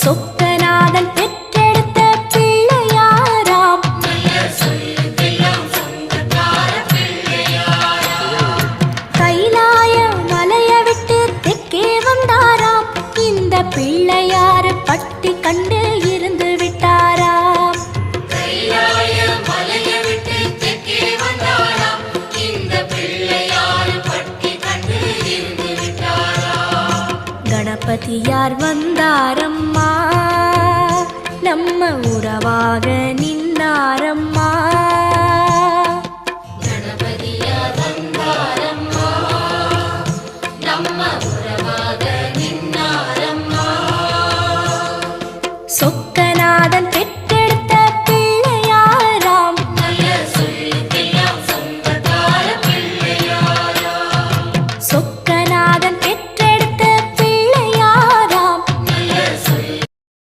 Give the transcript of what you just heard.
சொக்கநாதன் பெற்றெடுத்த பிள்ளையாராம். கைலாய மலைய விட்டு தெற்கே வந்தாராம். இந்த பிள்ளையார் பட்டி கண்டு இருந்து விட்டாராம். கைலாய மலைய விட்டு தெற்கே வந்தாராம். இந்த பிள்ளையார் பட்டி கண்டு இருந்து விட்டாராம். கணபதியார் வந்தாரம்மா, நம்ம உறவாக நின்னாரம்மா. கணபதியார் வந்தாரம்மா, நம்ம உறவாக நின்னாரம்மா. சொக்க